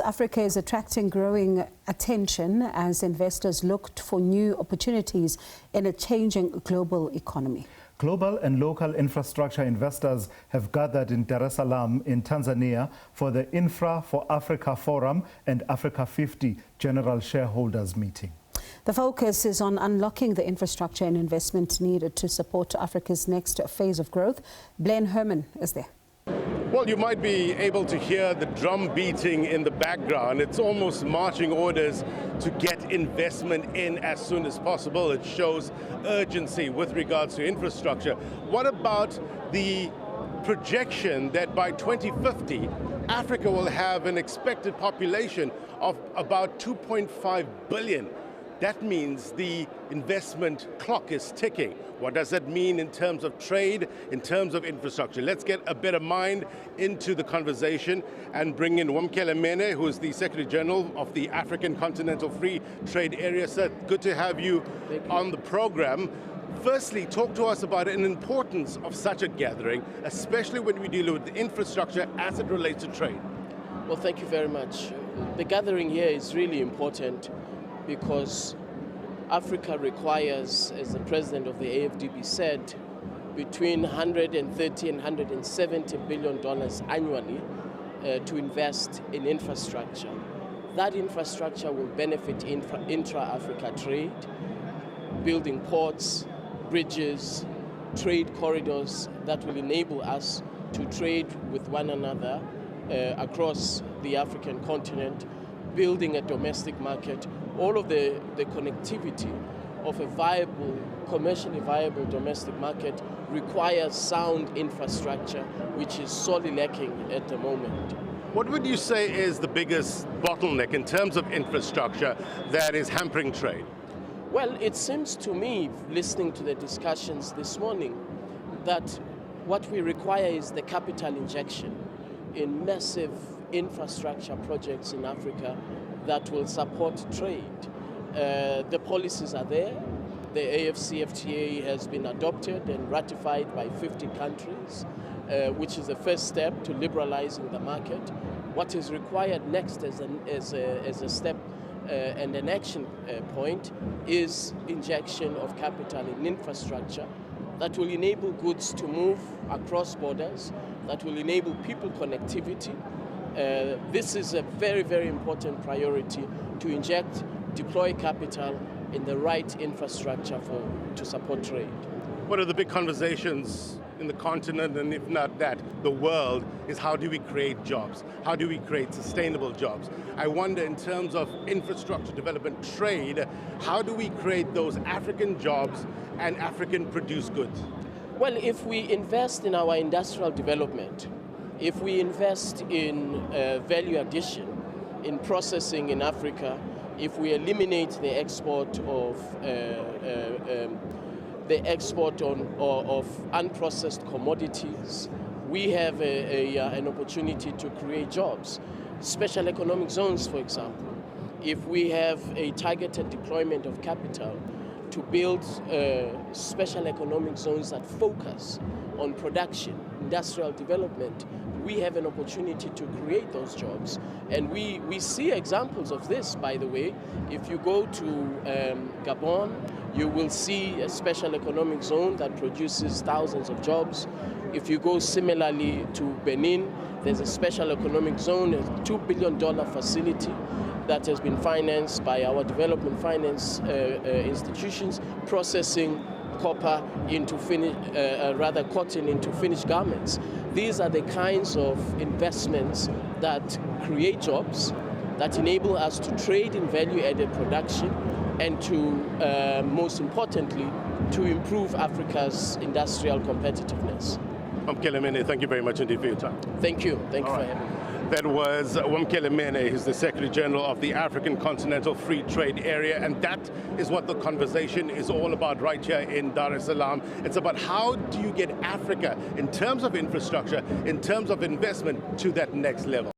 Africa is attracting growing attention as investors looked for new opportunities in a changing global economy. Global and local infrastructure investors have gathered in Dar es Salaam in Tanzania for the Infra for Africa Forum and Africa 50 General Shareholders meeting. The focus is on unlocking the infrastructure and investment needed to support Africa's next phase of growth. Blain Herman is there. Well, you might be able to hear the drum beating in the background. It's almost marching orders to get investment in as soon as possible. It shows urgency with regards to infrastructure. What about the projection that by 2050, Africa will have an expected population of about 2.5 billion? That means the investment clock is ticking. What does that mean in terms of trade, in terms of infrastructure? Let's get a better mind into the conversation and bring in Wamkele Mene, who is the Secretary General of the African Continental Free Trade Area. Sir, good to have you on the program. Firstly, talk to us about an importance of such a gathering, especially when we deal with infrastructure as it relates to trade. Well, thank you very much. The gathering here is really important because Africa requires, as the president of the AFDB said, between 130 and 170 billion dollars annually to invest in infrastructure. That infrastructure will benefit intra-Africa trade, building ports, bridges, trade corridors that will enable us to trade with one another across the African continent, building a domestic market. All of the connectivity of a viable, commercially viable domestic market requires sound infrastructure, which is sorely lacking at the moment. What would you say is the biggest bottleneck in terms of infrastructure that is hampering trade? Well, it seems to me, listening to the discussions this morning, that what we require is the capital injection in massive infrastructure projects in Africa that will support trade. The policies are there. The AfCFTA has been adopted and ratified by 50 countries, which is the first step to liberalizing the market. What is required next as a step and an action point is injection of capital in infrastructure that will enable goods to move across borders, that will enable people connectivity. This is a very, very important priority to inject, deploy capital in the right infrastructure to support trade. One of the big conversations in the continent, and if not that, the world, is how do we create jobs? How do we create sustainable jobs? I wonder, in terms of infrastructure development, trade, how do we create those African jobs and African produced goods? Well, if we invest in our industrial development, if we invest in value addition, in processing in Africa, if we eliminate the export of of unprocessed commodities, we have an opportunity to create jobs. Special economic zones, for example. If we have a targeted deployment of capital to build special economic zones that focus on production, industrial development, we have an opportunity to create those jobs. And we see examples of this, by the way. If you go to Gabon, you will see a special economic zone that produces thousands of jobs. If you go similarly to Benin, there's a special economic zone, a $2 billion facility that has been financed by our development finance institutions, processing copper into cotton into finished garments. These are the kinds of investments that create jobs, that enable us to trade in value-added production, and to, most importantly, to improve Africa's industrial competitiveness. Wamkele Mene, thank you very much indeed for your time. Thank you. Thank you for having me. That was Wamkele Mene, who's the Secretary General of the African Continental Free Trade Area, and that is what the conversation is all about right here in Dar es Salaam. It's about how do you get Africa, in terms of infrastructure, in terms of investment, to that next level.